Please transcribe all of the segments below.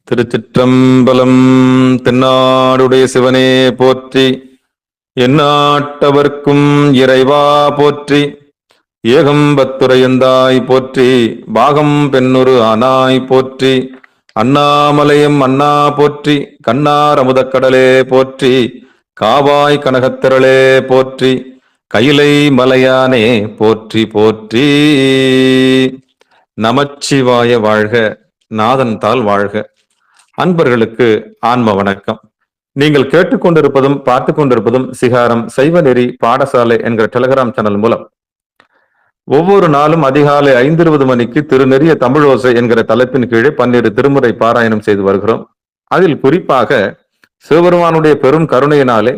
திருச்சிற்றம்பலம். தென்னாடுடைய சிவனே போற்றி, எந்நாட்டவர்க்கும் இறைவா போற்றி. ஏகம்பத்துரையந்தாய் போற்றி, பாகம் பெண்ணுரு ஆனாய் போற்றி. அண்ணாமலையம் அண்ணா போற்றி, கண்ணார் அமுதக்கடலே போற்றி. காவாய் கனகத்திரளே போற்றி, கையிலை மலையானே போற்றி போற்றி. நமச்சிவாய வாழ்க, நாதன் தாள் வாழ்க. அன்பர்களுக்கு ஆன்ம வணக்கம். நீங்கள் கேட்டுக்கொண்டிருப்பதும் பார்த்து கொண்டிருப்பதும் சிகாரம் சைவநெறி பாடசாலை என்கிற டெலிகிராம் சேனல் மூலம் ஒவ்வொரு நாளும் அதிகாலை 5:20 மணிக்கு திருநெறிய தமிழோசை என்கிற தலைப்பின் கீழே 12 திருமுறை பாராயணம் செய்து வருகிறோம். அதில் குறிப்பாக சிவபெருமானுடைய பெரும் கருணையினாலே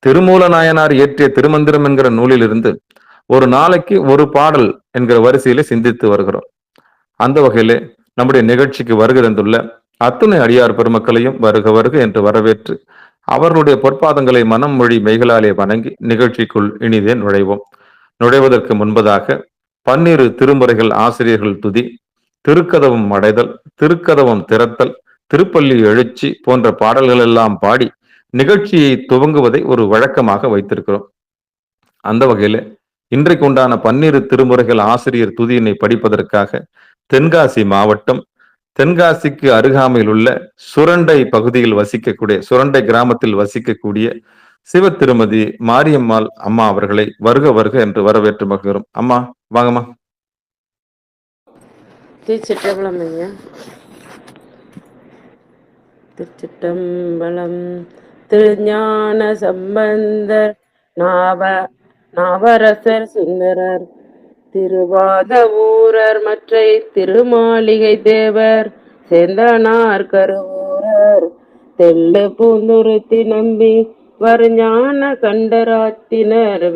திருமூல நாயனார் இயற்றிய திருமந்திரம் என்கிற நூலிலிருந்து ஒரு நாளைக்கு ஒரு பாடல் என்கிற வரிசையிலே சிந்தித்து வருகிறோம். அந்த வகையிலே நம்முடைய நிகழ்ச்சிக்கு வருகை தந்துள்ள அத்துணை அடியார் பெருமக்களையும் வருக வருக என்று வரவேற்று அவர்களுடைய பொற்பாதங்களை மனம் மொழி மெய்களாலே வணங்கி நிகழ்ச்சிக்குள் இனிதே நுழைவோம். நுழைவதற்கு முன்பதாக 12 திருமுறைகள் ஆசிரியர்கள் துதி, திருக்கதவம் அடைதல், திருக்கதவம் திறத்தல், திருப்பள்ளி எழுச்சி போன்ற பாடல்கள் எல்லாம் பாடி நிகழ்ச்சியை துவங்குவதை ஒரு வழக்கமாக வைத்திருக்கிறோம். அந்த வகையில இன்றைக்கு உண்டான 12 திருமுறைகள் ஆசிரியர் துதியினை படிப்பதற்காக தென்காசி மாவட்டம், தென்காசிக்கு அருகாமையில் உள்ள சுரண்டை பகுதியில் வசிக்கக்கூடிய, சுரண்டை கிராமத்தில் வசிக்கக்கூடிய சிவ திருமதி மாரியம்மாள் அம்மா அவர்களை வருக வருக என்று வரவேற்று மகிழ்கிறோம். அம்மா வாங்கம்மா. திருச்சிற்றம்பலம் ஐயா. திருச்சிற்றம்பலம். திருஞான சம்பந்தர் நாவரசர் சுந்தரர் திருவாத ஊரர் மற்றை திருமாளிகை தேவர் செந்தனார் கருவூரர் தெள்ளு பூந்துருத்தி நம்பி வருஞான கண்டராத்தினர்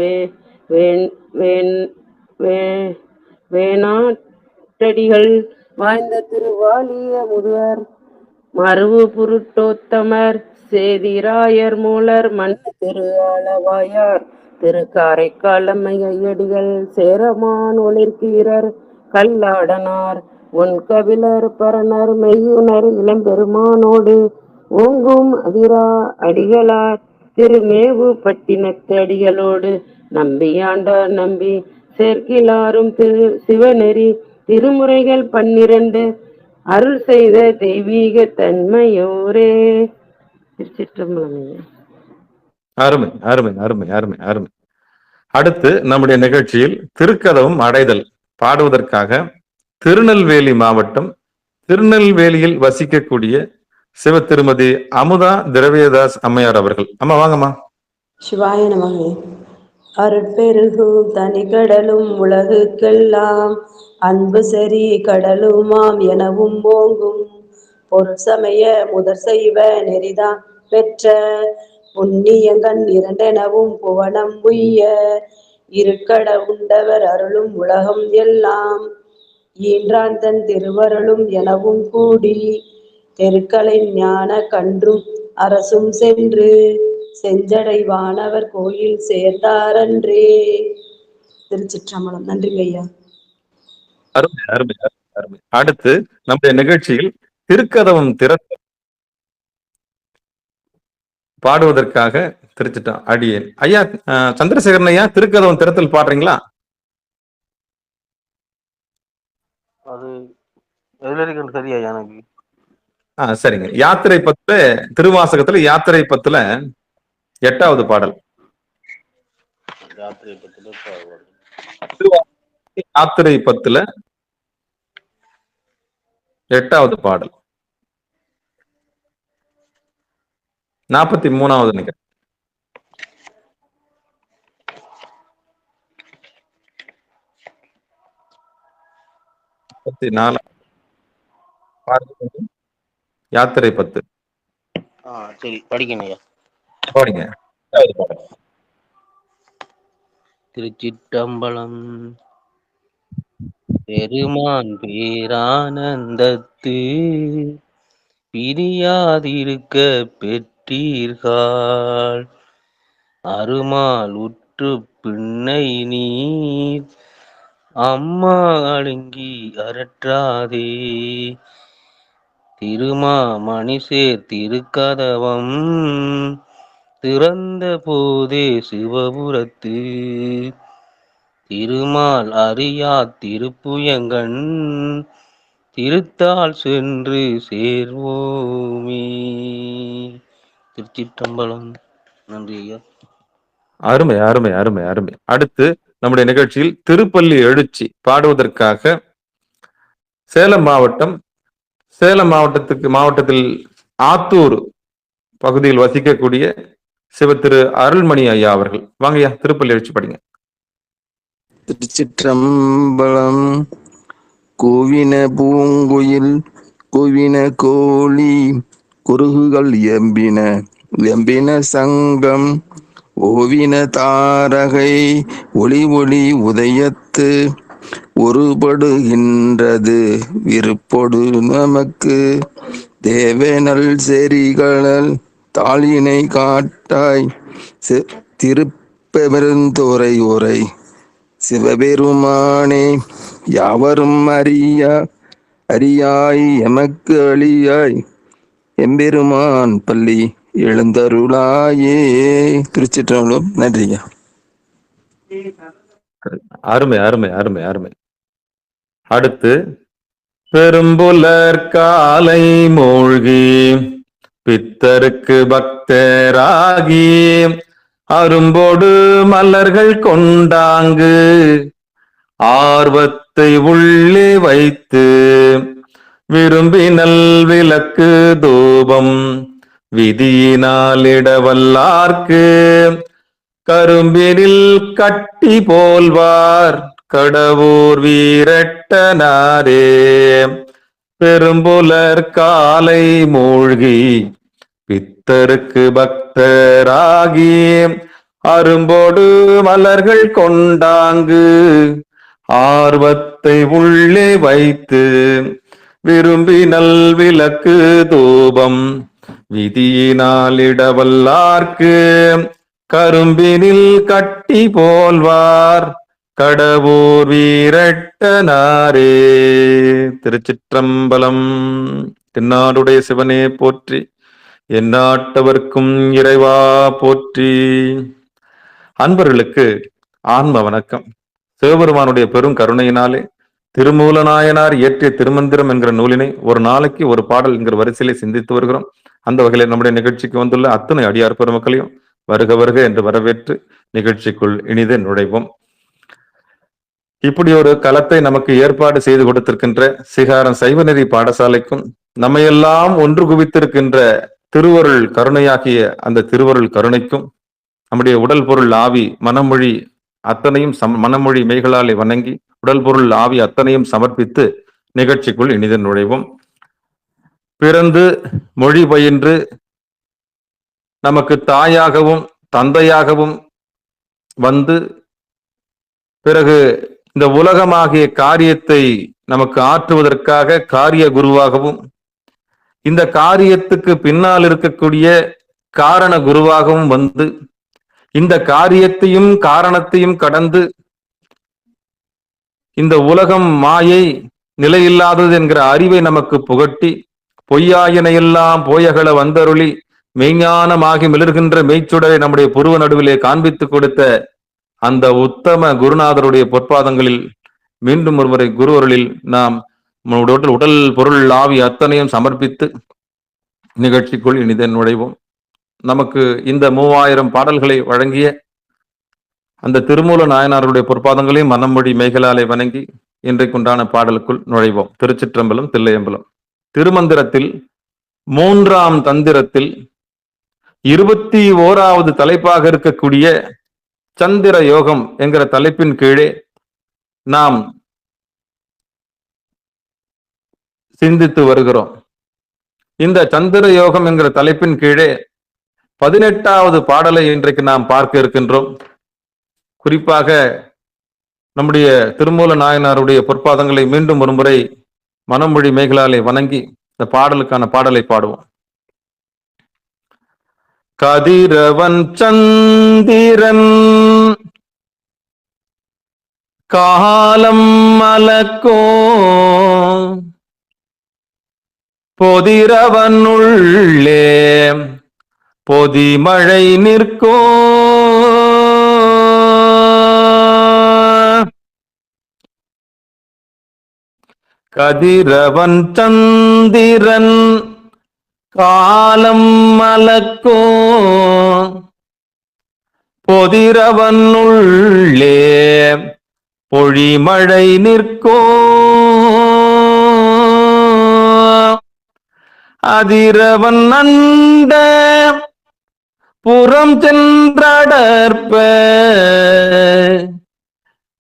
வேணாட்டடிகள் வாய்ந்த திருவாலிய முதுவர் மருவு புருட்டோத்தமர் சேதிராயர் மூலர் மண் திரு ஆளவாயார் திருக்காரைக்கால் அம்மையடிகள் சேரமான் ஒளிர்கீரர் கல்லாடனார் உன் கபிலர் பரணர் மெய்யுணர் இளம்பெருமானோடு ஓங்கும் அதிரா அடிகளார் திருமேவு பட்டினத்து அடிகளோடு நம்பியாண்டார் நம்பி சேர்க்கிலாரும் திரு சிவநெறி திருமுறைகள் 12 அருள் செய்த தெய்வீக தன்மையோரே. திருச்சிற்றம்பலம். அருமை அருமை அருமை அருமை அருமை. அடுத்து நம்முடைய நிகழ்ச்சியில் திருக்கதவம் அடைதல் பாடுவதற்காக திருநெல்வேலி மாவட்டம், திருநெல்வேலியில் வசிக்கக்கூடிய சிவ திருமதி அமுதா திரவியதாஸ் அம்மையார் அவர்கள். அம்மா வாங்கம்மா. சிவாய நமகே. அருட்பெருகும் தனி கடலும் உலகுக்கெல்லாம் அன்பு சரி கடலுமாம் எனவும் ஓங்கும் பொருட்சமய முதற் செய்வ நெறிதான் பெற்ற புண்ணியங்கண் இரண்டெனவும் புவனம் உய்ய இருக்கட உண்டவர் அருளும் உலகம் எல்லாம் ஈன்றான் தன் திருவருளும் எனவும் கூடி தெருக்களை ஞான கன்றும் அரசும் சென்று செஞ்சடை வானவர் கோயில் சேர்ந்தாரன்றே. திருச்சிற்றம்பலம். நன்றிங்க ஐயா. அருமை அருமை அருமை. அடுத்து நம்முடைய நிகழ்ச்சியில் திருக்கதவம் திறத்தல் பாடுவதற்காக திருச்சிட்டோம் அடியேன் ஐயா சந்திரசேகரன் ஐயா, திருக்கதவம் திறத்தல் பாடுறீங்களா? அது எதுல இருக்குன்னு சரியா எனக்கு. சரிங்க. யாத்திரை 10 திருவாசகத்துல யாத்திரை 10 8வது பாடல். யாத்திரை 10 8வது பாடல் 43வது நிகழ்ச்சி. 34 யாத்திரை 10. சரி படிக்கணும். பாடுங்க. திருச்சிற்றம்பலம். பெருமான் பேரானந்தத்து பிரியாதிருக்க பெற்றீர்கள் அருமால் உற்று பின்னை நீர் அம்மா அடங்கி அரற்றாதே திருமாமணிசேர் திருக்கதவம் திறந்த போதே சிவபுரத்து திருமால் அறியா திருப்புயங்கன் திருத்தால் சென்று சேர்வோமே. திருச்சிற்றம்பலம். நன்றி ஐயா. அருமை அருமை அருமை அருமை. அடுத்து நம்முடைய நிகழ்ச்சியில் திருப்பள்ளி எழுச்சி பாடுவதற்காக சேலம் மாவட்டத்தில் ஆத்தூர் பகுதியில் வசிக்கக்கூடிய சிவத்திரு அருள்மணி ஐயா அவர்கள். வாங்கய்யா, திருப்பள்ளி எழுச்சி படிங்க. திருச்சிற்றம்பலம். கூவின பூங்குயில் கூவின கோழி குருகுகள் எம்பின சங்கம் ஓவின தாரகை ஒளி ஒளி உதயத்து ஒருபடுகின்றது விருப்பொடு நமக்கு தேவனல் செறிகளல் தாளினை காட்டாய் திருப்பெருந்துறை உரை சிவபெருமானே யாவரும் அறியாய் எமக்கு அழியாய் எம்பெருமான் பள்ளி எழுந்தருளாயே. திருச்சிற்றம்பலம். நன்றிங்க. அருமை அருமை அருமை அருமை. அடுத்து பெரும்புலர் காலை மூழ்கி பித்தருக்கு பக்தராகி அரும்போடு மலர்கள் கொண்டாங்கு ஆர்வத்தை உள்ளே வைத்து விரும்பினல் விளக்கு தூபம் விதியினாலிடவல்லார்க்கு கரும்பினில் கட்டி போல்வார் கடவுர் வீரட்டனாரே. பெரும்புலர் காலை மூழ்கி பித்தருக்கு பக்தராகி அரும்போடு மலர்கள் கொண்டாங்கு ஆர்வத்தை உள்ளே வைத்து விரும்பினல் விளக்கு தூபம் விதியினாலிடவல்லார்க்கு கரும்பினில் கட்டி போல்வார் கடவுர் வீரட்டனாரே. திருச்சிற்றம்பலம். தென்னாடுடைய சிவனே போற்றி, எந்நாட்டவர்க்கும் இறைவா போற்றி. அன்பர்களுக்கு ஆன்ம வணக்கம். சிவபெருமானுடைய பெரும் கருணையினாலே திருமூலநாயனார் இயற்றிய திருமந்திரம் என்கிற நூலினை ஒரு நாளைக்கு ஒரு பாடல் என்கிற வரிசையிலே சிந்தித்து வருகிறோம். அந்த வகையில் நம்முடைய நிகழ்ச்சிக்கு வந்துள்ள அத்தனை அடியார் பெருமக்களையும் வருக வருக என்று வரவேற்று நிகழ்ச்சிக்குள் இனிதே நுழைவோம். இப்படி ஒரு களத்தை நமக்கு ஏற்பாடு செய்து கொடுத்திருக்கின்ற சிகாரம் சைவநெறி பாடசாலைக்கும் நம்மையெல்லாம் ஒன்று குவித்திருக்கின்ற திருவருள் கருணையாகிய அந்த திருவருள் கருணைக்கும் நம்முடைய உடல் பொருள் ஆவி மனமொழி அத்தனையும் மனமொழி மெய்களாலே வணங்கி உடல் பொருள் ஆவி அத்தனையும் சமர்ப்பித்து நிகழ்ச்சிக்குள் இனிதே நுழைவோம். பிறந்து மொழி பயின்று நமக்கு தாயாகவும் தந்தையாகவும் வந்து பிறகு இந்த உலகமாகிய காரியத்தை நமக்கு ஆற்றுவதற்காக காரிய குருவாகவும் இந்த காரியத்துக்கு பின்னால் இருக்கக்கூடிய காரண குருவாகவும் வந்து இந்த காரியத்தையும் காரணத்தையும் கடந்து இந்த உலகம் மாயை நிலையில்லாதது என்கிற அறிவை நமக்கு புகட்டி பொய்யாயினையெல்லாம் போயகல வந்தருளி மெய்ஞானமாகி மிளர்கின்ற மெய்ச்சுடரை நம்முடைய புருவ நடுவிலே காண்பித்து கொடுத்த அந்த உத்தம குருநாதருடைய பொற்பாதங்களில் மீண்டும் ஒருமுறை குருவருளில் நாம் உடல் பொருள் ஆவி அத்தனையும் சமர்ப்பித்து நிகழ்ச்சிக்குள் இனிதே நுழைவோம். நமக்கு இந்த 3000 பாடல்களை வழங்கிய அந்த திருமூல நாயனாருடைய பொற்பாதங்களையும் மனமொழி மெய்களாலே வணங்கி இன்றைக்குண்டான பாடலுக்குள் நுழைவோம். திருச்சிற்றம்பலம் தில்லையம்பலம். திருமந்திரத்தில் 3ஆம் தந்திரத்தில் 21வது தலைப்பாக இருக்கக்கூடிய சந்திர யோகம் என்கிற தலைப்பின் கீழே நாம் சிந்தித்து வருகிறோம். இந்த சந்திர யோகம் என்கிற தலைப்பின் கீழே 18வது பாடலை இன்றைக்கு நாம் பார்க்க இருக்கின்றோம். குறிப்பாக நம்முடைய திருமூல நாயனாருடைய பொற்பாதங்களை மீண்டும் ஒரு முறை மனமொழி மெய்களாலே வணங்கி இந்த பாடலுக்கான பாடலை பாடுவோம். கதிரவன் சந்திரன் காலம் மலக்கோ பொதிரவனுள்ளே பொதிமழை நிற்கும் கதிரவன் சந்திரன் காலம் மலக்கும் பொதிரவனுள்ளே பொழிமழை நிற்கும் அதிரவன் அண்ட புறம் சென்றடற்ப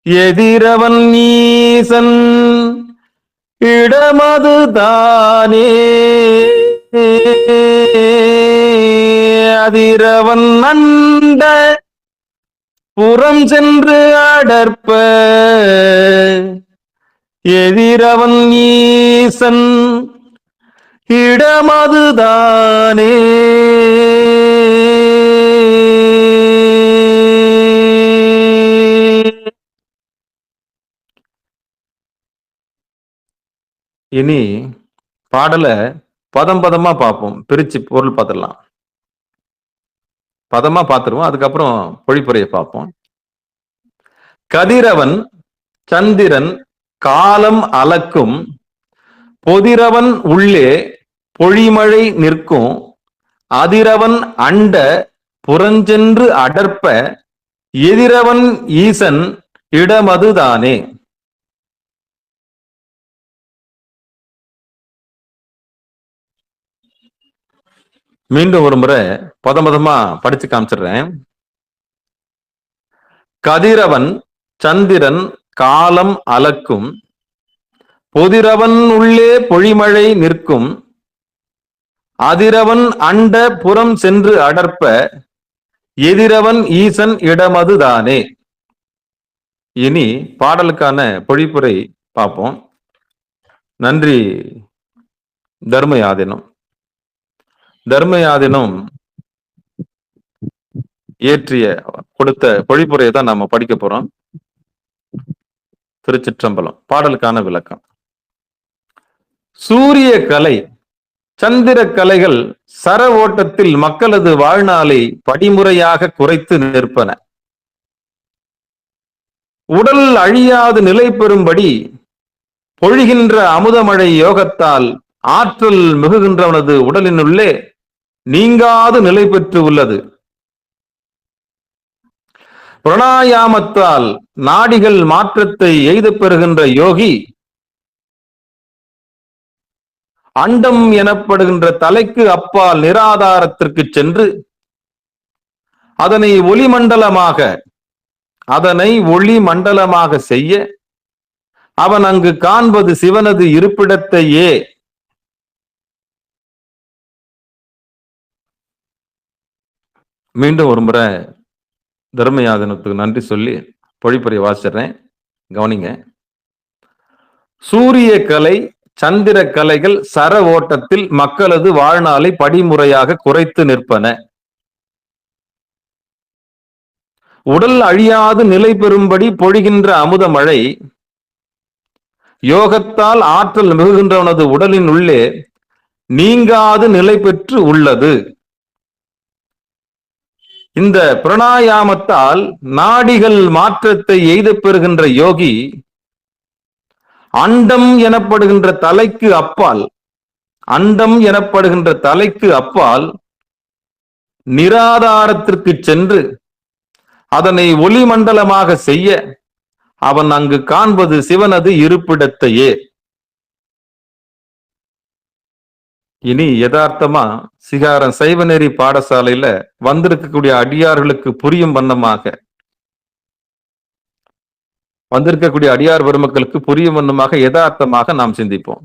எதிரவன் ஈசன் இடமதுதானே அதிரவன் அண்ட புறம் சென்று அடற்ப எதிரவன் ஈசன் இடமதுதானே. இனி பாடலை பதம் பதமா பார்ப்போம், பிரிச்சு பொருள் பார்த்துடலாம். பதமா பார்த்துருவோம், அதுக்கப்புறம் பொழிப்புரையை பார்ப்போம். கதிரவன் சந்திரன் காலம் அளக்கும் பொதிரவன் உள்ளே பொழிமழை நிற்கும் அதிரவன் அண்ட புறஞ்சென்று அடர்ப்ப எதிரவன் ஈசன் இடமதுதானே. மீண்டும் ஒரு முறை பதமதமா படிச்சு காமிச்சிடுறேன். கதிரவன் சந்திரன் காலம் அளக்கும் பொதிரவன் உள்ளே பொழிமழை நிற்கும் அதிரவன் அண்ட புறம் சென்று அடர்ப்ப எதிரவன் ஈசன் இடமதுதானே. இனி பாடலுக்கான பொழிப்புரை பார்ப்போம். நன்றி தர்மயாதினம். தர்மயாதினம் இயற்றிய கொடுத்த பொழிப்புரையை தான் நாம படிக்க போறோம். திருச்சிற்றம்பலம். பாடலுக்கான விளக்கம். சூரிய கலை சந்திர கலைகள் சர ஓட்டத்தில் மக்களது வாழ்நாளை படிமுறையாக குறைத்து நிற்பன. உடல் அழியாது நிலை பெறும்படி பொழிகின்ற அமுதமழை யோகத்தால் ஆற்றல் மிகுகின்றவனது உடலினுள்ளே நீங்காது நிலை பெற்று உள்ளது. பிராணாயாமத்தால் நாடிகள் மாற்றத்தை எய்தப் பெறுகின்ற யோகி அண்டம் எனப்படுகின்ற தலைக்கு அப்பால் நிராதாரத்திற்கு சென்று அதனை ஒளிமண்டலமாக செய்ய அவன் அங்கு காண்பது சிவனது இருப்பிடத்தையே. மீண்டும் ஒரு முறை தர்மயாதனத்துக்கு நன்றி சொல்லி பொழிப்புரை வாசிடுறேன், கவனிங்க. சூரிய கலை சந்திர கலைகள் சர ஓட்டத்தில் மக்களது வாழ்நாளை படிமுறையாக குறைத்து நிற்பன. உடல் அழியாது நிலை பெறும்படி பொழிகின்ற அமுத மழை யோகத்தால் ஆற்றல் மிகுகின்றவனது உடலின் உள்ளே நீங்காது நிலை பெற்று உள்ளது. இந்த பிராணாயாமத்தால் நாடிகள் மாற்றத்தை எய்தப் பெறுகின்ற யோகி அண்டம் எனப்படுகின்ற தலைக்கு அப்பால் நிராதாரத்திற்கு சென்று அதனை ஒளிமண்டலமாக செய்ய அவன் அங்கு காண்பது சிவனது இருப்பிடத்தையே. இனி யதார்த்தமா சிகாரம் சைவநெறி பாடசாலையில வந்திருக்கக்கூடிய அடியார்களுக்கு புரியும் வண்ணமாக, வந்திருக்கக்கூடிய அடியார் பெருமக்களுக்கு புரியும் வண்ணமாக யதார்த்தமாக நாம் சிந்திப்போம்.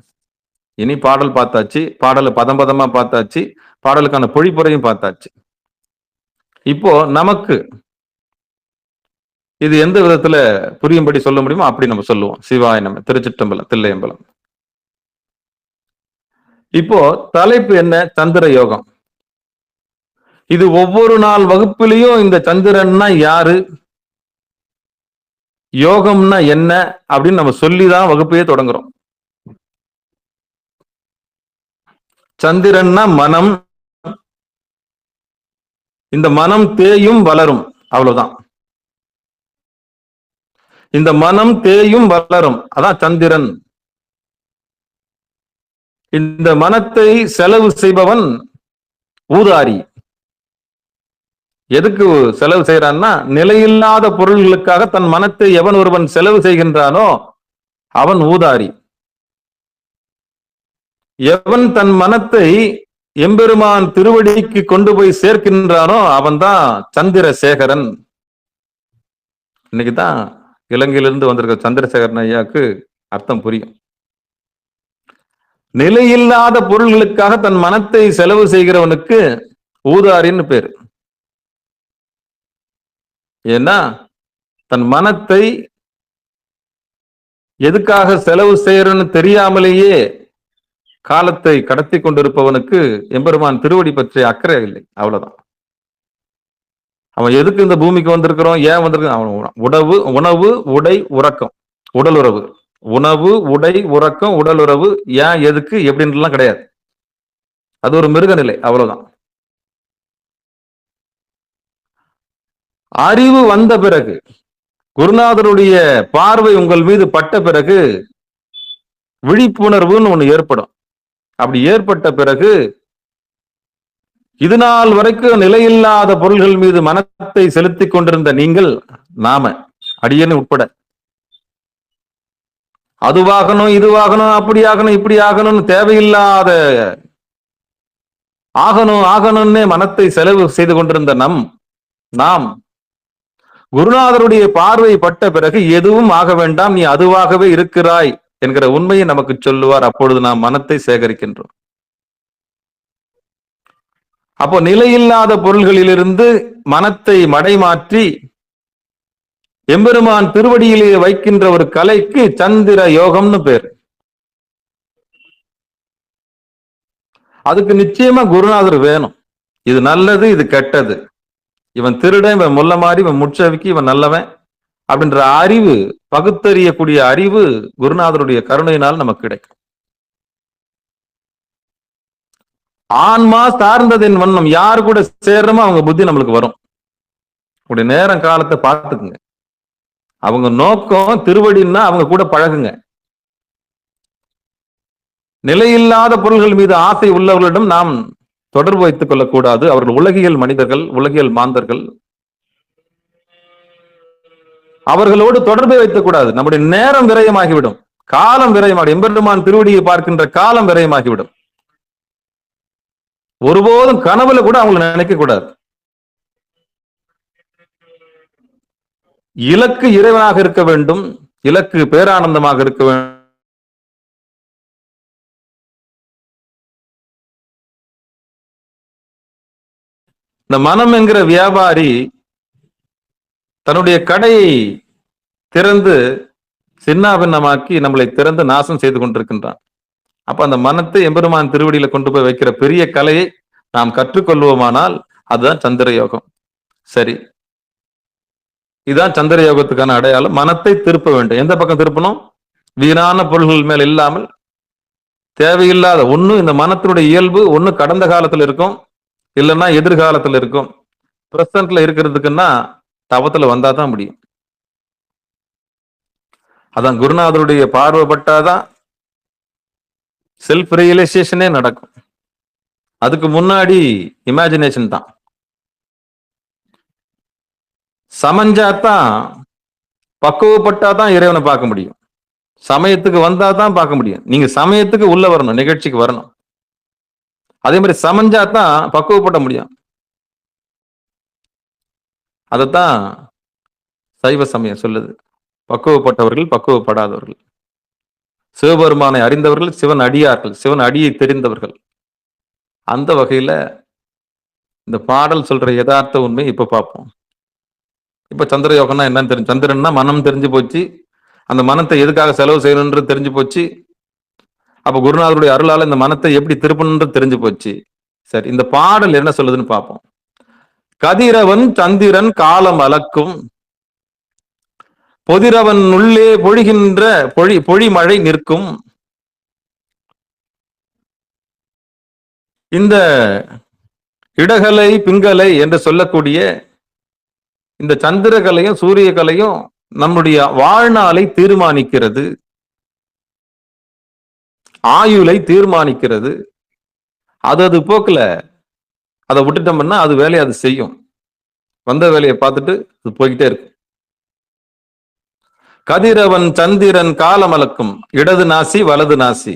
இனி பாடல் பார்த்தாச்சு, பாடலை பதம் பதமா பார்த்தாச்சு, பாடலுக்கான பொழிப்புரையும் பார்த்தாச்சு. இப்போ நமக்கு இது எந்த விதத்துல புரியும்படி சொல்ல முடியுமோ அப்படி நம்ம சொல்லுவோம். சிவாய நம்ம, திருச்சிற்றம்பலம், தில்லையம்பலம். இப்போ தலைப்பு என்ன? சந்திர யோகம். இது ஒவ்வொரு நாள் வகுப்பிலையும் இந்த சந்திரன்னா யாரு, யோகம்னா என்ன அப்படின்னு நம்ம சொல்லிதான் வகுப்பையே தொடங்குறோம். சந்திரன்னா மனம். இந்த மனம் தேயும் வளரும், அவ்வளவுதான். இந்த மனம் தேயும் வளரும், அதான் சந்திரன். இந்த மனத்தை செலவு செய்பவன் ஊதாரி. எதுக்கு செலவு செய்யறான்னா, நிலையில்லாத பொருள்களுக்காக தன் மனத்தை எவன் ஒருவன் செலவு செய்கின்றானோ அவன் ஊதாரி. எவன் தன் மனத்தை எம்பெருமான் திருவடிக்கு கொண்டு போய் சேர்க்கின்றானோ அவன்தான் சந்திரசேகரன். இன்னைக்குதான் இலங்கையிலிருந்து வந்திருக்க சந்திரசேகரன் ஐயாவுக்கு அர்த்தம் புரியும். நிலையில்லாத பொருள்களுக்காக தன் மனத்தை செலவு செய்கிறவனுக்கு ஊதாரின்னு பேரு. ஏன்னா தன் மனத்தை எதுக்காக செலவு செய்யறன்னு தெரியாமலேயே காலத்தை கடத்தி கொண்டிருப்பவனுக்கு எம்பெருமான் திருவடி பற்றிய அக்கறை இல்லை, அவ்வளவுதான். அவன் எதுக்கு இந்த பூமிக்கு வந்திருக்கிறோம், ஏன் வந்திருக்க, அவன் உணவு உடை உறக்கம், உடல் உறவு, உணவு உடை உறக்கம் உடல் உறவு, ஏன் எதுக்கு எப்படின்லாம் கிடையாது. அது ஒரு மிருக நிலை, அவ்வளவுதான். அறிவு வந்த பிறகு, குருநாதருடைய பார்வை உங்கள் மீது பட்ட பிறகு விழிப்புணர்வுன்னு ஒண்ணு ஏற்படும். அப்படி ஏற்பட்ட பிறகு இது நாள் வரைக்கும் நிலையில்லாத பொருள்கள் மீது மனத்தை செலுத்தி கொண்டிருந்த நீங்கள், நாம அடியேன்னு உட்பட, அதுவாகணும் இதுவாகணும் அப்படி ஆகணும் இப்படி ஆகணும்னு தேவையில்லாத ஆகணும் ஆகணும்னே மனத்தை செலவு செய்து கொண்டிருந்த நாம் குருநாதருடைய பார்வை பட்ட பிறகு எதுவும் ஆக வேண்டாம், நீ அதுவாகவே இருக்கிறாய் என்கிற உண்மையை நமக்கு சொல்லுவார். அப்பொழுது நாம் மனத்தை சேகரிக்கின்றோம். அப்போ நிலையில்லாத பொருள்களிலிருந்து மனத்தை மடைமாற்றி எம்பெருமான் திருவடியிலே வைக்கின்ற ஒரு கலைக்கு சந்திர யோகம்னு பேர். அதுக்கு நிச்சயமா குருநாதர் வேணும். இது நல்லது, இது கெட்டது, இவன் திருடன், இவன் முல்ல மாதிரி, இவன் முட்சவிக்கு, இவன் நல்லவன் அப்படின்ற அறிவு, பகுத்தறியக்கூடிய அறிவு குருநாதருடைய கருணையினால் நமக்கு கிடைக்கும். ஆன்மா சார்ந்ததின் வண்ணம் யார் கூட சேர்றமோ அவங்க புத்தி நம்மளுக்கு வரும். உடைய நேரம் காலத்தை பார்த்துக்குங்க. அவங்க நோக்கம் திருவடின்னா அவங்க கூட பழகுங்க. நிலையில்லாத பொருள்கள் மீது ஆசை உள்ளவர்களிடம் நாம் தொடர்பு வைத்துக் கொள்ளக்கூடாது. அவர்கள் உலகியல் மனிதர்கள், உலகியல் மாந்தர்கள். அவர்களோடு தொடர்பை வைத்துக் கூடாது. நம்முடைய நேரம் விரயமாகிவிடும், காலம் விரயமாகிடும். எம்பெருமான் திருவடியை பார்க்கின்ற காலம் விரயமாகிவிடும். ஒருபோதும் கனவுல கூட அவங்களை நினைக்க கூடாது. இலக்கு இறைவனாக இருக்க வேண்டும், இலக்கு பேரானந்தமாக இருக்க வேண்டும். இந்த மனம் என்கிற வியாபாரி தன்னுடைய கடையை திறந்து சின்னாபின்னமாக்கி நம்மளை திறந்து நாசம் செய்து கொண்டிருக்கின்றான். அப்ப அந்த மனத்தை எம்பெருமான் திருவடியில கொண்டு போய் வைக்கிற பெரிய கலையை நாம் கற்றுக்கொள்வோமானால் அதுதான் சந்திர யோகம். சரி, இதுதான் சந்திர யோகத்துக்கான அடையாளம். மனத்தை திருப்ப வேண்டும். எந்த பக்கம் திருப்பணும்? வீணான பொருள்கள் மேல் இல்லாமல் தேவையில்லாத ஒண்ணு. இந்த மனத்தினுடைய இயல்பு ஒண்ணு கடந்த காலத்துல இருக்கும், இல்லைன்னா எதிர்காலத்துல இருக்கும். பிரசன்ட்ல இருக்கிறதுக்குன்னா தவத்துல வந்தாதான் முடியும். அதான் குருநாதருடைய பார்வைப்பட்டாதான் செல்ஃப் ரியலைசேஷனே நடக்கும். அதுக்கு முன்னாடி இமேஜினேஷன் தான். சமஞ்சாதான், பக்குவப்பட்டாதான் இறைவனை பார்க்க முடியும். சமயத்துக்கு வந்தாதான் பார்க்க முடியும். நீங்க சமயத்துக்கு உள்ள வரணும், நிகழ்ச்சிக்கு வரணும். அதே மாதிரி சமஞ்சாதான் பக்குவப்பட முடியும். அதத்தான் சைவ சமயம் சொல்லுது. பக்குவப்பட்டவர்கள், பக்குவப்படாதவர்கள். சிவபெருமானை அறிந்தவர்கள், சிவன் அடியார்கள், சிவன் அடியை தெரிந்தவர்கள். அந்த வகையில இந்த பாடல் சொல்ற யதார்த்த உண்மை இப்ப பார்ப்போம். இப்ப சந்திர யோகம்னா என்னன்னு தெரியும். சந்திரன்னா மனம் தெரிஞ்சு போச்சு. அந்த மனத்தை எதுக்காக செலவு செய்யணும்ன்றது தெரிஞ்சு போச்சு. அப்ப குருநாதருடைய அருளால இந்த மனத்தை எப்படி திருப்பணும்ன்றது தெரிஞ்சு போச்சு. சரி, இந்த பாடல் என்ன சொல்லுதுன்னு பார்ப்போம். கதிரவன் சந்திரன் காலம் அளக்கும், பொதிரவன் உள்ளே பொழிகின்ற பொழிமழை நிற்கும், இந்த இடகலை பிங்கலை என்று சொல்லக்கூடிய இந்த சந்திரகலையும் சூரிய கலையும் நம்முடைய வாழ்நாளை தீர்மானிக்கிறது, ஆயுளை தீர்மானிக்கிறது. அது போக்குல அதை விட்டுட்டோம்னா அது வேலையை அது செய்யும். வந்த வேலையை பார்த்துட்டு அது போய்கிட்டே இருக்கும். கதிரவன் சந்திரன் காலமளக்கும், இடது நாசி வலது நாசி.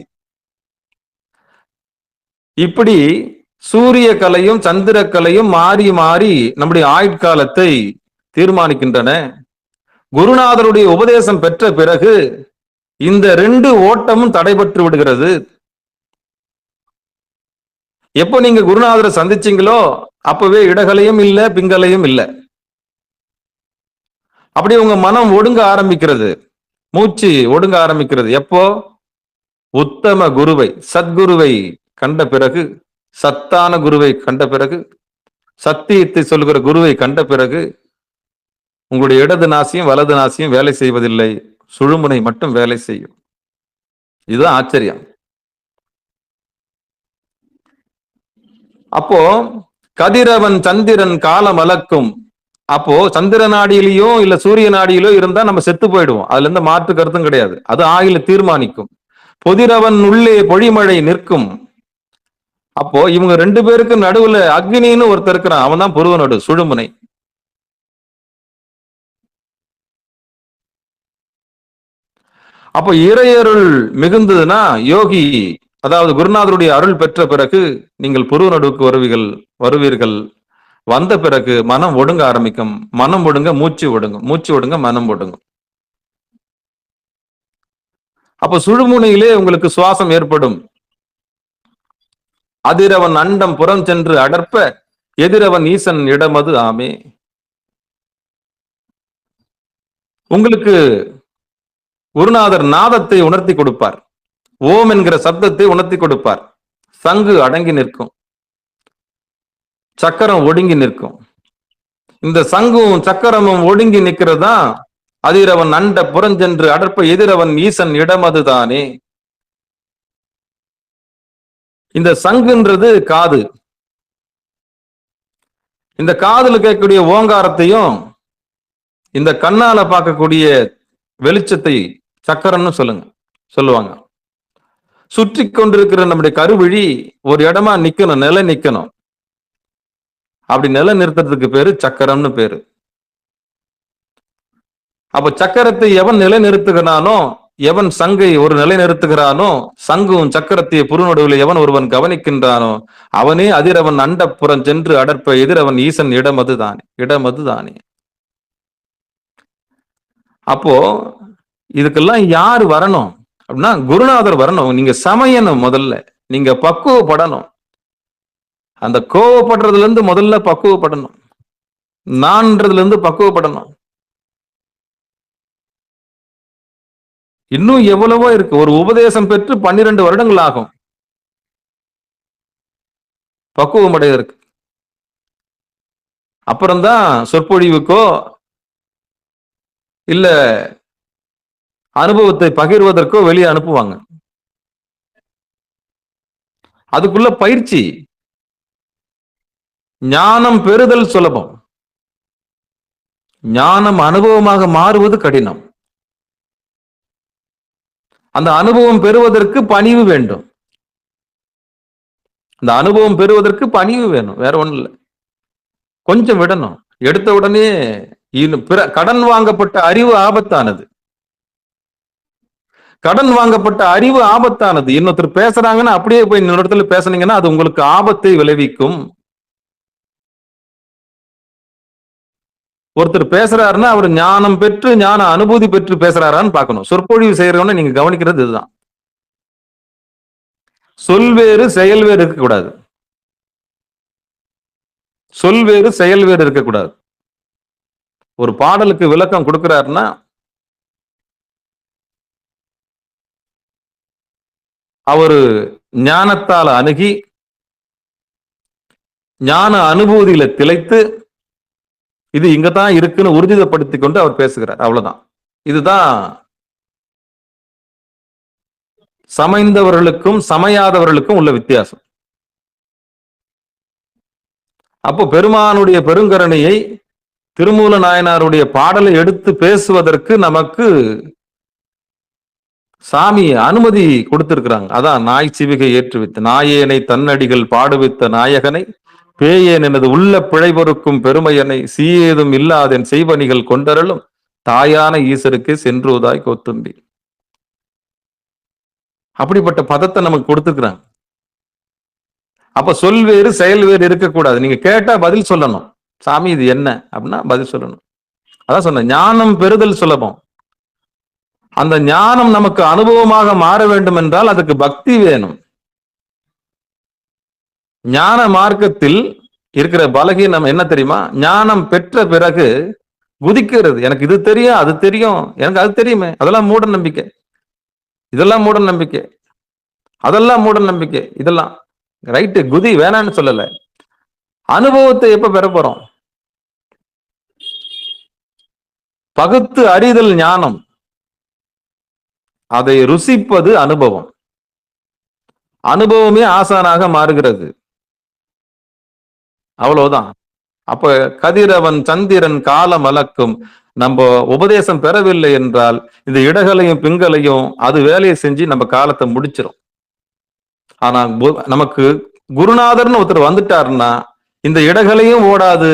இப்படி சூரிய கலையும் சந்திர கலையும் மாறி மாறி நம்முடைய ஆயுட்காலத்தை தீர்மானிக்கின்றன. குருநாதருடைய உபதேசம் பெற்ற பிறகு இந்த 2 ஓட்டமும் தடைபட்டு விடுகிறது. எப்போ நீங்க குருநாதரை சந்திச்சீங்களோ அப்பவே இடகலையும் இல்ல பிங்கலையும் இல்ல. அப்படி உங்க மனம் ஒடுங்க ஆரம்பிக்கிறது, மூச்சு ஒடுங்க ஆரம்பிக்கிறது. எப்போ? உத்தம குருவை, சத்குருவை கண்ட பிறகு, சத்தான குருவை கண்ட பிறகு, சத்தியத்தை சொல்கிற குருவை கண்ட பிறகு உங்களுடைய இடது நாசியும் வலது நாசியும் வேலை செய்வதில்லை, சுழுமுனை மட்டும் வேலை செய்யும். இதுதான் ஆச்சரியம். அப்போ கதிரவன் சந்திரன் காலம் அளக்கும். அப்போ சந்திர நாடியிலயோ இல்ல சூரிய நாடியிலோ இருந்தா நம்ம செத்து போயிடுவோம். அதுல இருந்து மாற்று கருத்தும் கிடையாது. அது ஆயுளை தீர்மானிக்கும். பொதிரவன் உள்ளே பொழிமழை நிற்கும். அப்போ இவங்க 2 பேருக்கு நடுவுல அக்னின்னு ஒருத்தர் இருக்கிறான், அவன் தான் புருவ நடு, சுழுமுனை. அப்போ இறையருள் மிகுந்ததுன்னா யோகி, அதாவது குருநாதருடைய அருள் பெற்ற பிறகு நீங்கள் புருவ நடுவுக்கு வருவீர்கள். வந்த பிறகு மனம் ஒடுங்க ஆரம்பிக்கும். மனம் ஒடுங்க மூச்சு ஒடுங்கும், மூச்சு ஒடுங்க மனம் ஒடுங்கும். அப்ப சுழுமுனையிலே உங்களுக்கு சுவாசம் ஏற்படும். அதிரவன் அண்டம் புறம் சென்று அடர்ப்ப, எதிரவன் ஈசன் இடமது ஆமே. உங்களுக்கு குருநாதர் நாதத்தை உணர்த்தி கொடுப்பார், ஓம் என்கிற சப்தத்தை உணர்த்தி கொடுப்பார். சங்கு அடங்கி நிற்கும், சக்கரம் ஒடுங்கி நிற்கும். இந்த சங்கும் சக்கரமும் ஒடுங்கி நிற்கிறதா அதிரவன் அண்ட புறஞ்சென்று அடர்ப்ப எதிரவன் ஈசன் இடமதுதானே. இந்த சங்குன்றது காது. இந்த காதுல கேட்கக்கூடிய ஓங்காரத்தையும் இந்த கண்ணால பார்க்கக்கூடிய வெளிச்சத்தை சக்கரம்னு சொல்லுவாங்க. சுற்றி கொண்டிருக்கிற நம்முடைய கருவிழி ஒரு இடமா நிக்கணும், நிலை நிக்கணும். அப்படி நிலை நிறுத்துறதுக்கு பேரு சக்கரம்னு பேரு. அப்ப சக்கரத்தை எவன் நிலை நிறுத்துகிறானோ, எவன் சங்கை ஒரு நிலை நிறுத்துகிறானோ, சங்கும் சக்கரத்தை புறநடுவில் எவன் ஒருவன் கவனிக்கின்றானோ அவனே அதிரவன் அண்டப்புறம் சென்று அடர்ப்ப எதிரவன் ஈசன் இடமதுதானே. அப்போ இதுக்கெல்லாம் யார் வரணும் அப்படின்னா குருநாதர் வரணும். நீங்க சமையணும், முதல்ல நீங்க பக்குவப்படணும். அந்த கோவப்படுறதுல இருந்து முதல்ல பக்குவப்படணும், நான்றதுல இருந்து பக்குவப்படணும். இன்னும் எவ்வளவோ இருக்கு. ஒரு உபதேசம் பெற்று 12 வருடங்கள் ஆகும் பக்குவம் அடைவதற்கு. அப்புறம்தான் சொற்பொழிவுக்கோ இல்ல அனுபவத்தை பகிர்வதற்கோ வெளியே அனுப்புவாங்க. அதுக்குள்ள பயிற்சி. ஞானம் பெறுதல் சுலபம், ஞானம் அனுபவமாக மாறுவது கடினம். அந்த அனுபவம் பெறுவதற்கு பணிவு வேண்டும். அந்த அனுபவம் பெறுவதற்கு பணிவு வேணும், வேற ஒண்ணும் இல்லை. கொஞ்சம் விடணும். எடுத்த உடனே கடன் வாங்கப்பட்ட அறிவு ஆபத்தானது. கடன் வாங்கப்பட்ட அறிவு ஆபத்தானது. இன்னொருத்தர் பேசுறாங்கன்னா அப்படியே போய் இன்னொரு இடத்துல பேசுனீங்கன்னா அது உங்களுக்கு ஆபத்தை விளைவிக்கும். ஒருத்தர் பேசுறாருன்னா அவர் ஞானம் பெற்று ஞான அனுபூதி பெற்று பேசுறாரான்னு பார்க்கணும். சொற்பொழிவு செய்யறவன நீங்க கவனிக்கிறது இதுதான். சொல் வேறு செயல் வேறு இருக்கக்கூடாது. சொல் வேறு செயல் வேறு இருக்கக்கூடாது. ஒரு பாடலுக்கு விளக்கம் கொடுக்கிறாருன்னா அவரு ஞானத்தால் அணுகி ஞான அனுபூதியில திளைத்து இது இங்கதான் இருக்குன்னு உறுதிப்படுத்திக் கொண்டு அவர் பேசுகிறார். அவ்வளவுதான். இதுதான் சமைந்தவர்களுக்கும் சமையாதவர்களுக்கும் உள்ள வித்தியாசம். அப்போ பெருமானுடைய பெருங்கருணையை திருமூல நாயனாருடைய பாடலை எடுத்து பேசுவதற்கு நமக்கு சாமி அனுமதி கொடுத்திருக்கிறாங்க. அதான் நாய் சிவிகை ஏற்றுவித்து நாயேனை தன்னடிகள் பாடுவித்த நாயகனை பேயேன் எனது உள்ள பிழை பொறுக்கும் பெருமையனை சீயேதும் இல்லாதென் செய்வனிகள் கொண்டரலும் தாயான ஈசருக்கு சென்றுவதாய் கொத்தும்பி. அப்படிப்பட்ட பதத்தை நமக்கு கொடுத்துக்கிறாங்க. அப்ப சொல் வேறு செயல் வேறு இருக்கக்கூடாது. நீங்க கேட்டா பதில் சொல்லணும். சாமி இது என்ன அப்படின்னா பதில் சொல்லணும். அதான் சொன்ன ஞானம் பெறுதல் சுலபம். அந்த ஞானம் நமக்கு அனுபவமாக மாற வேண்டும் என்றால் அதுக்கு பக்தி வேணும். ஞான மார்க்கத்தில் இருக்கிற பலகீனம் என்ன தெரியுமா? ஞானம் பெற்ற பிறகு குதிக்கிறது. எனக்கு இது தெரியும், அது தெரியும், எனக்கு அது தெரியுமே, அதெல்லாம் மூட நம்பிக்கை, இதெல்லாம் மூட நம்பிக்கை, அதெல்லாம் மூட நம்பிக்கை, இதெல்லாம் ரைட்டு, குதி வேணான்னு சொல்லல. அனுபவத்தை எப்ப பெற போறோம்? பகுத்து அறிதல் ஞானம், அதை ருசிப்பது அனுபவம். அனுபவமே ஆசானாக மாறுகிறது. அவ்வளவுதான். அப்ப கதிரவன் சந்திரன் காலம் அளக்கும். நம்ம உபதேசம் பெறவில்லை என்றால் இந்த இடகளையும் பிங்களையும் அது வேலையை செஞ்சு நம்ம காலத்தை முடிச்சிடும். ஆனா நமக்கு குருநாதர்னு ஒருத்தர் வந்துட்டாருன்னா இந்த இடகளையும் ஓடாது,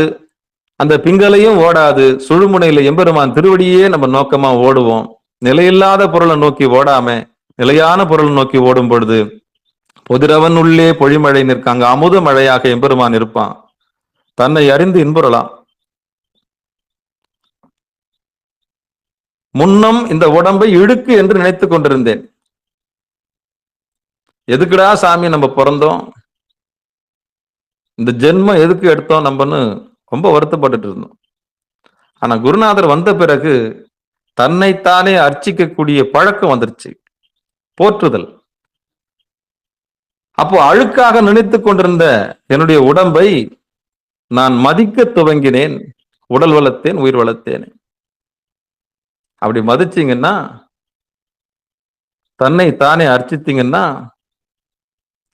அந்த பிங்களையும் ஓடாது. சுழுமுனையில எம்பெருமான் திருவடியே நம்ம நோக்கமா ஓடுவோம். நிலையில்லாத பொருளை நோக்கி ஓடாம நிலையான பொருளை நோக்கி ஓடும் பொழுது பொதிரவன் உள்ளே பொழிமழை நிற்காங்க. அமுத மழையாக எம்பெருமான் இருப்பான். தன்னை அறிந்து இன்புறலாம். முன்னம் இந்த உடம்பை இழுக்கு என்று நினைத்துக் கொண்டிருந்தேன். எதுக்குடா சாமி நம்ம பிறந்தோம், இந்த ஜென்மம் எதுக்கு எடுத்தோம் நம்மன்னு ரொம்ப வருத்தப்பட்டுட்டு இருந்தோம். ஆனா குருநாதர் வந்த பிறகு தன்னைத்தானே அர்ச்சிக்கக்கூடிய பழக்கம் வந்துருச்சு, போற்றுதல். அப்போ அழுக்காக நினைத்துக் கொண்டிருந்த என்னுடைய உடம்பை நான் மதிக்க துவங்கினேன். உடல் வளர்த்தேன், உயிர் வளர்த்தேன். அப்படி மதிச்சீங்கன்னா, தன்னை தானே அர்ச்சித்தீங்கன்னா,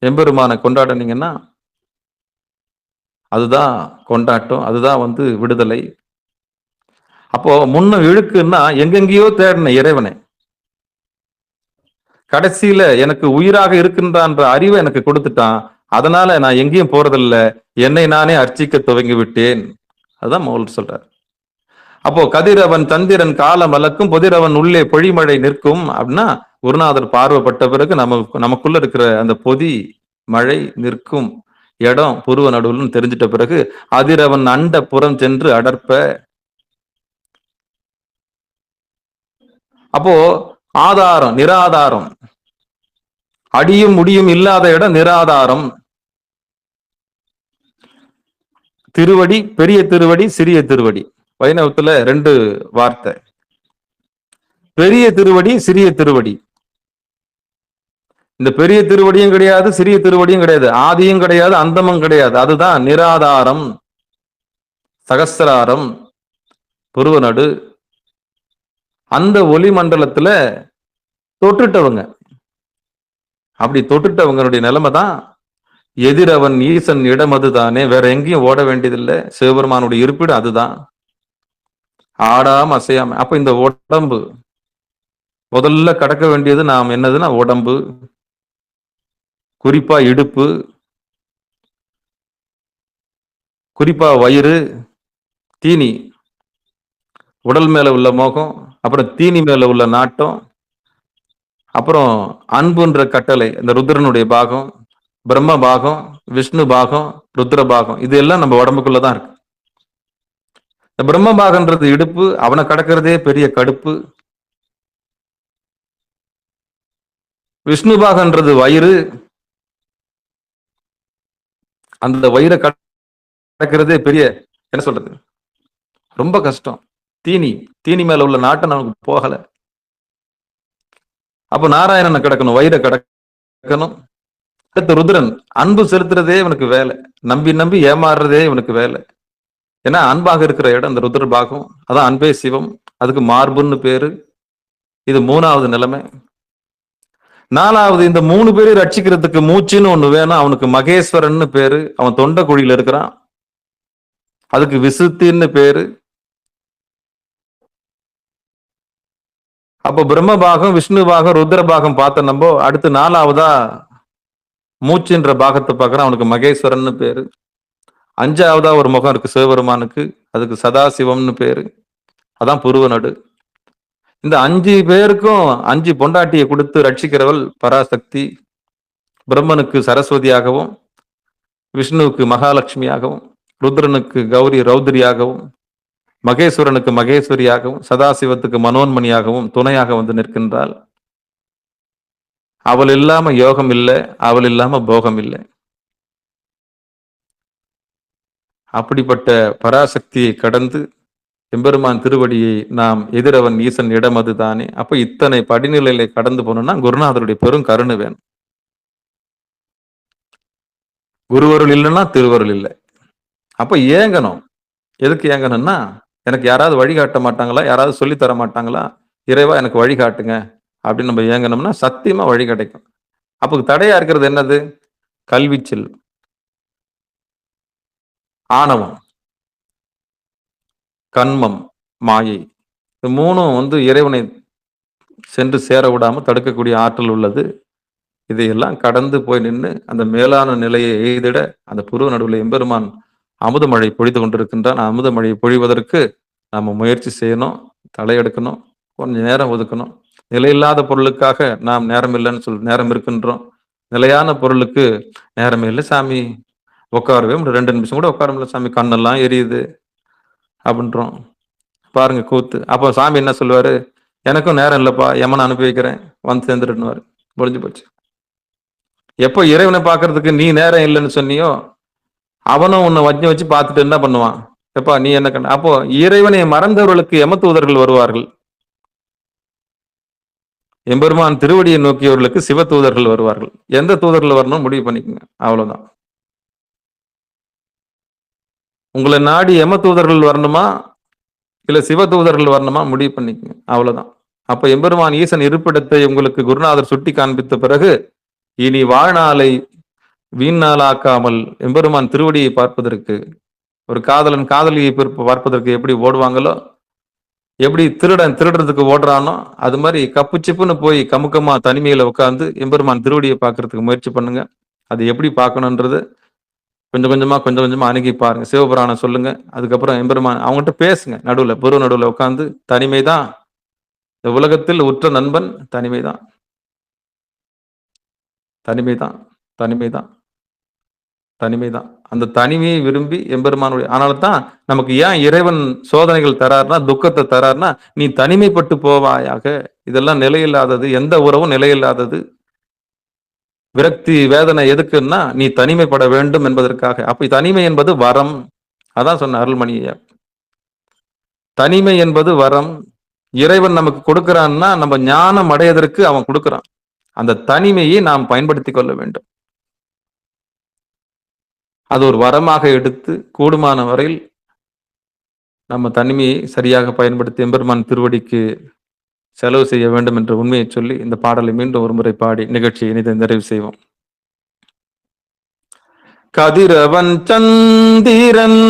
எம்பெருமானை கொண்டாடினீங்கன்னா அதுதான் கொண்டாட்டம், அதுதான் விடுதலை. அப்போ முன்ன இழுக்குன்னா எங்கெங்கேயோ தேடின இறைவனை கடைசியில எனக்கு உயிராக இருக்கின்றான்ற அறிவை எனக்கு கொடுத்துட்டான். அதனால நான் எங்கேயும் போறதில்ல, என்னை நானே அர்ச்சிக்க துவங்கி விட்டேன். அதுதான் மௌல் சொல்றார். அப்போ கதிரவன் சந்திரன் காலம் அளக்கும், பொதிரவன் உள்ளே பொழிமழை நிற்கும் அப்படின்னா குருநாதர் பார்வைப்பட்ட பிறகு நமக்குள்ள இருக்கிற அந்த பொதி மழை நிற்கும் இடம் புருவ நடுவுன்னு தெரிஞ்சிட்ட பிறகு அதிரவன் அண்ட புறம் சென்று அடர்ப்ப. அப்போ ஆதாரம் நிராதாரம், அடியும் முடியும் இல்லாத இடம் நிராதாரம். திருவடி, பெரிய திருவடி, சிறிய திருவடி. வைணவத்துல 2 வார்த்தை, பெரிய திருவடி, சிறிய திருவடி. இந்த பெரிய திருவடியும் கிடையாது, சிறிய திருவடியும் கிடையாது, ஆதியும் கிடையாது, அந்தமும் கிடையாது. அதுதான் நிராதாரம். சகஸ்திராரம், புருவநடு. அந்த ஒளி மண்டலத்துல தொட்டுட்டவங்க, அப்படி தொட்டுட்டவங்களுடைய நிலைமை தான் எதிரவன் ஈசன் இடம். அதுதானே, வேற எங்கேயும் ஓட வேண்டியதில்லை. சிவபெருமானுடைய இருப்பிடம் அதுதான், ஆடாம அசையாம. அப்ப இந்த உடம்பு முதல்ல கடக்க வேண்டியது நாம் என்னதுன்னா உடம்பு, குறிப்பா இடுப்பு, குறிப்பா வயிறு, தீனி, உடல் மேல உள்ள மோகம், அப்புறம் தீனி மேல உள்ள நாட்டம், அப்புறம் அன்புன்ற கட்டளை, இந்த ருத்ரனுடைய பாகம், பிரம்ம பாகம், விஷ்ணு பாகம், ருத்ர பாகம். இது எல்லாம் நம்ம உடம்புக்குள்ளதான் இருக்கு. இந்த பிரம்ம பாகன்றது இடுப்பு, அவனை கடக்கிறதே பெரிய கடுப்பு. விஷ்ணு பாகன்றது வயிறு, அந்த வயிறை கடக்கிறதே பெரிய என்ன சொல்றது ரொம்ப கஷ்டம். தீனி மேல உள்ள நாட்டம் நமக்கு போகல. அப்ப நாராயணனை கடக்கணும், வயிறை கடக்கணும். அடுத்து ருத்ரன், அன்பு செலுத்துறதே இவனுக்கு வேலை, நம்பி நம்பி ஏமாறுறதே இவனுக்கு வேலை. ஏன்னா அன்பாக இருக்கிற இடம் இந்த ருத்ர பாகம், அதான் அன்பே சிவம், அதுக்கு மார்புன்னு பேரு. இது 3வது நிலைமை. 4வது, இந்த 3 பேரை ரட்சிக்கிறதுக்கு மூச்சுன்னு ஒண்ணு வேணும். அவனுக்கு மகேஸ்வரன் பேரு. அவன் தொண்டை குழியில இருக்கிறான். அதுக்கு விசுத்தின்னு பேரு. அப்போ பிரம்ம பாகம், விஷ்ணு பாகம், ருத்ர பாகம் பார்த்த நம்ம அடுத்து 4வதா மூச்சுன்ற பாகத்தை பார்க்கறோம். அவனுக்கு மகேஸ்வரன் பேரு. 5வதா ஒரு முகம் இருக்கு சிவபெருமானுக்கு, அதுக்கு சதாசிவம்னு பேரு. அதான் புருவ நடு. இந்த 5 பேருக்கும் 5 பொண்டாட்டியை கொடுத்து ரட்சிக்கிறவள் பராசக்தி. பிரம்மனுக்கு சரஸ்வதியாகவும், விஷ்ணுவுக்கு மகாலட்சுமியாகவும், ருத்ரனுக்கு கௌரி ரௌத்ரியாகவும், மகேஸ்வரனுக்கு மகேஸ்வரியாகவும், சதாசிவத்துக்கு மனோன்மணியாகவும் துணையாக வந்து நிற்கின்றாள். அவள் இல்லாம யோகம் இல்லை, அவள் இல்லாம போகம் இல்லை. அப்படிப்பட்ட பராசக்தியை கடந்து எம்பெருமான் திருவடியை நாம் எதிரவன் ஈசன் இடம் அதுதானே. அப்ப இத்தனை படிநிலையில கடந்து போனோம்னா குருநாதருடைய பெரும் கருணை வேணும். குருவருள் இல்லைன்னா திருவருள் இல்லை. அப்ப ஏங்கணும். எதுக்கு ஏங்கணும்னா, எனக்கு யாராவது வழிகாட்ட மாட்டாங்களா, யாராவது சொல்லி தர மாட்டாங்களா, இறைவா எனக்கு வழிகாட்டுங்க அப்படின்னு நம்ம ஏங்கணும்னா சத்தியமா வழி கிடைக்கும். அப்போ தடையா இருக்கிறது என்னது? கல்வி செல்வம், ஆணவம், கண்மம், மாயை. இது மூணும் இறைவனை சென்று சேர விடாம தடுக்கக்கூடிய ஆற்றல் உள்ளது. இதையெல்லாம் கடந்து போய் நின்று அந்த மேலான நிலையை எய்திட அந்த புருவ நடுவில் எம்பெருமான் அமுதமழை பொழிந்து கொண்டிருக்கின்றான். அமுதமழை பொழிவதற்கு நம்ம முயற்சி செய்யணும், தலையெடுக்கணும், கொஞ்சம் நேரம் ஒதுக்கணும். நிலையில்லாத பொருளுக்காக நாம் நேரம் இல்லைன்னு நேரம் இருக்கின்றோம். நிலையான பொருளுக்கு நேரமே இல்லை சாமி, உட்காரவே 2 நிமிஷம் கூட உட்கார முடியல சாமி, கண்ணெல்லாம் எரியுது அப்படின்றோம். பாருங்க கூத்து. அப்போ சாமி என்ன சொல்லுவாரு? எனக்கும் நேரம் இல்லப்பா, யமனை அனுப்பி வைக்கிறேன், வந்து சேர்ந்துருன்னுவாரு. முடிஞ்சு போச்சு. எப்போ இறைவனை பார்க்கறதுக்கு நீ நேரம் இல்லைன்னு சொன்னியோ, அவனும் உன்னை வச்சு பார்த்துட்டு என்ன பண்ணுவான்? எப்பா நீ என்ன கண்ண? அப்போ இறைவனை மறந்தவர்களுக்கு எமத்தூதர்கள் வருவார்கள். எம்பெருமான் திருவடியை நோக்கியவர்களுக்கு சிவ தூதர்கள் வருவார்கள். எந்த தூதர்கள் வரணும் முடிவு பண்ணிக்கோங்க, அவ்வளவுதான். உங்களை நாடி எம தூதர்கள் வரணுமா இல்ல சிவ தூதர்கள் வரணுமா முடிவு பண்ணிக்கோங்க, அவ்வளவுதான். அப்ப எம்பெருமான் ஈசன் இருப்பிடத்தை உங்களுக்கு குருநாதர் சுட்டி காண்பித்த பிறகு இனி வாழ்நாளை வீணாளாக்காமல் எம்பெருமான் திருவடியை பார்ப்பதற்கு, ஒரு காதலன் காதலியை பார்ப்பதற்கு எப்படி ஓடுவாங்களோ, எப்படி திருடன் திருடுறதுக்கு ஓடுறானோ, அது மாதிரி கப்பு சிப்புன்னு போய் கமுக்கமா தனிமையில உட்காந்து எம்பெருமான் திருவடியை பார்க்கறதுக்கு முயற்சி பண்ணுங்க. அது எப்படி பார்க்கணுன்றது கொஞ்சம் கொஞ்சமா அணுகி பாருங்க. சிவபுராணம் சொல்லுங்க. அதுக்கப்புறம் எம்பெருமான் அவங்ககிட்ட பேசுங்க. நடுவுல புருவ நடுவுல உட்காந்து தனிமைதான் இந்த உலகத்தில் உற்ற நண்பன், தனிமைதான், தனிமைதான், தனிமைதான், தனிமைதான். அந்த தனிமையை விரும்பி எம்பெருமானுடைய, ஆனால்தான் நமக்கு ஏன் இறைவன் சோதனைகள் தராருன்னா, துக்கத்தை தராருன்னா, நீ தனிமைப்பட்டு போவாயாக. இதெல்லாம் நிலையில்லாதது, எந்த உறவும் நிலையில்லாதது. விரக்தி வேதனை எதுக்குன்னா நீ தனிமைப்பட வேண்டும் என்பதற்காக. அப்ப தனிமை என்பது வரம். அதான் சொன்ன அருள்மணியா, தனிமை என்பது வரம். இறைவன் நமக்கு கொடுக்கிறான்னா நம்ம ஞானம் அடையதற்கு அவன் கொடுக்கிறான். அந்த தனிமையை நாம் பயன்படுத்தி கொள்ள வேண்டும். அது ஒரு வரமாக எடுத்து கூடுமான வரையில் நம்ம தனிமையை சரியாக பயன்படுத்தி எம்பெருமான் திருவடிக்கு செலவு செய்ய வேண்டும் என்ற உண்மையை சொல்லி இந்த பாடலை மீண்டும் ஒரு முறை பாடி நிகழ்ச்சியை இனிதை நிறைவு செய்வோம். கதிரவன் சந்திரன்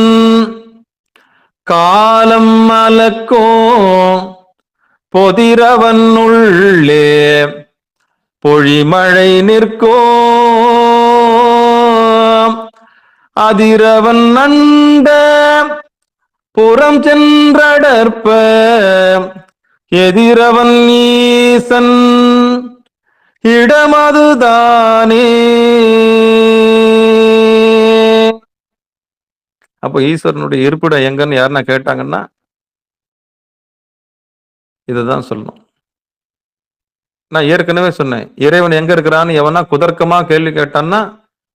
காலம் மலக்கோ பொதிரவன் உள்ளே பொழிமழை நிற்கோ அதிரவன் நண்ட புறம் சென்றடற்ப எதிரவன் ஈசன் இடமதுதானே. அப்போ ஈஸ்வரனுடைய இருப்பிடம் எங்கன்னு யாருன்னா கேட்டாங்கன்னா இதுதான் சொல்லணும். நான் ஏற்கனவே சொன்னேன், இறைவன் எங்க இருக்கிறான்னு எவனா குதர்க்கமா கேள்வி கேட்டான்னா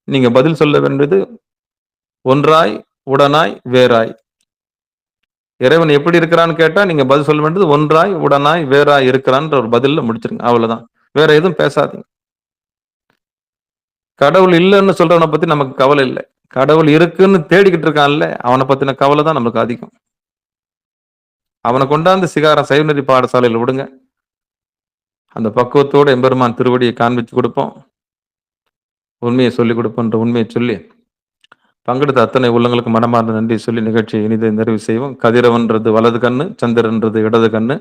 நீங்க பதில் சொல்ல வேண்டியது ஒன்றாய் உடனாய் வேறாய். இறைவன் எப்படி இருக்கிறான்னு கேட்டா நீங்க பதில் சொல்ல வேண்டியது ஒன்றாய் உடனாய் வேறாய் இருக்கிறான்ற ஒரு பதில்ல முடிச்சிருங்க, அவ்வளவுதான். வேற எதுவும் பேசாதீங்க. கடவுள் இல்லைன்னு சொல்றவனை பத்தி நமக்கு கவலை இல்லை. கடவுள் இருக்குன்னு தேடிக்கிட்டு இருக்கான்ல, அவனை பத்தின கவலை தான் நமக்கு அதிகம். அவனை கொண்டாந்து சிகாரம் சைவநெறி பாடசாலையில் விடுங்க. அந்த பக்குவத்தோடு எம்பெருமான் திருவடியை காண்பித்து கொடுப்போம், உண்மையை சொல்லிக் கொடுப்போன்ற உண்மையை சொல்லி பங்கெடுத்த அத்தனை உள்ளங்களுக்கு மனமார்ந்த நன்றி சொல்லி நிகழ்ச்சியை இனிதை நிறைவு செய்வோம். கதிரவன்றது வலது கண்ணு, சந்திரன்றது இடது கண்ணு.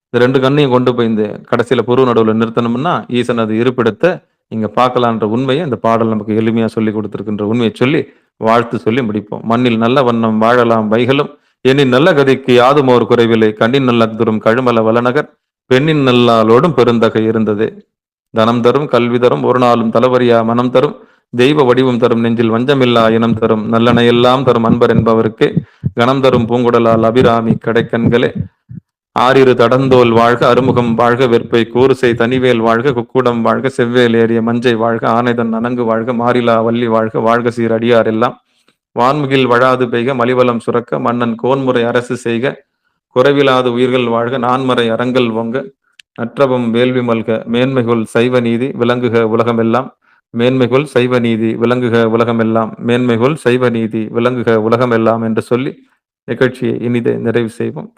இந்த 2 கண்ணையும் கொண்டு போய் இந்த கடைசியில புருவ நடுவுல நிறுத்தணும்னா, ஈசனது இருப்பிடத்த இங்க பார்க்கலான்ற உண்மையை இந்த பாடல் நமக்கு எளிமையா சொல்லிக் கொடுத்திருக்கின்ற உண்மையை சொல்லி, வாழ்த்து சொல்லி முடிப்போம். மண்ணில் நல்ல வண்ணம் வாழலாம் வைகளும், எண்ணின் நல்ல கதிக்கு யாதும் ஓர் குறைவில்லை, கண்ணின் நல்லதுரும் கழுமல வளநகர், பெண்ணின் நல்லாளோடும் பெருந்தகை இருந்ததே. தனம் தரும், கல்வி தரும், ஒரு நாளும் தளவறியா மனம் தரும், தெய்வ வடிவம் தரும், நெஞ்சில் வஞ்சமில்லா இனம் தரும், நல்லனையெல்லாம் தரும் அன்பர் என்பவருக்கே, கணம் தரும் பூங்குடலால் அபிராமி கடைக்கண்களே. ஆறிரு தடந்தோல் வாழ்க, அறுமுகம் வாழ்க, வெற்பை கூறுசை தனிவேல் வாழ்க, குக்குடம் வாழ்க, செவ்வேல் ஏறிய மஞ்சை வாழ்க, ஆனைதன் அணங்கு வாழ்க, மாறிலா வள்ளி வாழ்க, வாழ்க சீர் அடியார் எல்லாம், வான்முகில் வழாது பெய்க, மலிவலம் சுரக்க, மன்னன் கோன்முறை அரசு செய்க, குறைவிலாது உயிர்கள் வாழ்க, நான்மறை அறங்கள் ஓங்க, நற்றவம் வேள்வி மல்க, மேன்மைகுள் சைவ நீதி விளங்குக உலகமெல்லாம், மேன்மைகுள் சைவ நீதி விளங்குக உலகமெல்லாம், மேன்மைகுள் சைவ நீதி விளங்குக உலகமெல்லாம் என்று சொல்லி நிகழ்ச்சியை இனிதே நிறைவு செய்வோம்.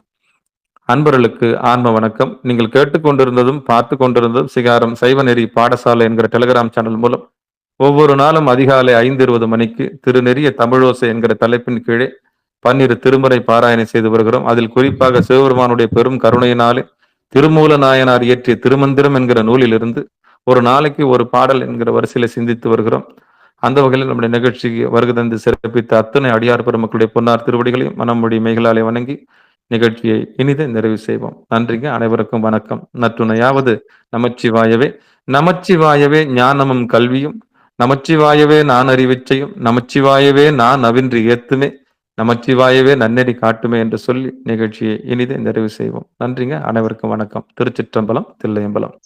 அன்பர்களுக்கு ஆன்ம வணக்கம். நீங்கள் கேட்டுக்கொண்டிருந்ததும் பார்த்து கொண்டிருந்ததும் சிகாரம் சைவநெறி பாடசாலை என்கிற டெலிகிராம் சேனல் மூலம் ஒவ்வொரு நாளும் அதிகாலை 5:20 மணிக்கு திருநெறிய தமிழோசை என்கிற தலைப்பின் கீழே 12 திருமுறை பாராயணம் செய்து வருகிறோம். அதில் குறிப்பாக சிவபெருமானுடைய பெரும் கருணையினாலே திருமூல நாயனார் இயற்றிய திருமந்திரம் என்கிற நூலிலிருந்து ஒரு நாளைக்கு ஒரு பாடல் என்கிற வரிசையில சிந்தித்து வருகிறோம். அந்த வகையில் நம்முடைய நிகழ்ச்சிக்கு வருகை தந்து சிறப்பித்த அத்தனை அடியார் பெருமக்களுடைய பொன்னார் திருவடிகளையும் மனமொழி மெய்களாலே வணங்கி நிகழ்ச்சியை இனிதே நிறைவு செய்வோம். நன்றிங்க. அனைவருக்கும் வணக்கம். நற்றுணையாவது நமச்சிவாயவே. நமச்சிவாயவே ஞானமும் கல்வியும், நமச்சிவாயவே நான் அறிவிச்சையும், நமச்சிவாயவே நான் நவின்றி ஏத்துமே, நமச்சிவாயவே நன்னெறி காட்டுமே என்று சொல்லி நிகழ்ச்சியை இனிதே நிறைவு செய்வோம். நன்றிங்க. அனைவருக்கும் வணக்கம். திருச்சிற்றம்பலம், தில்லையம்பலம்.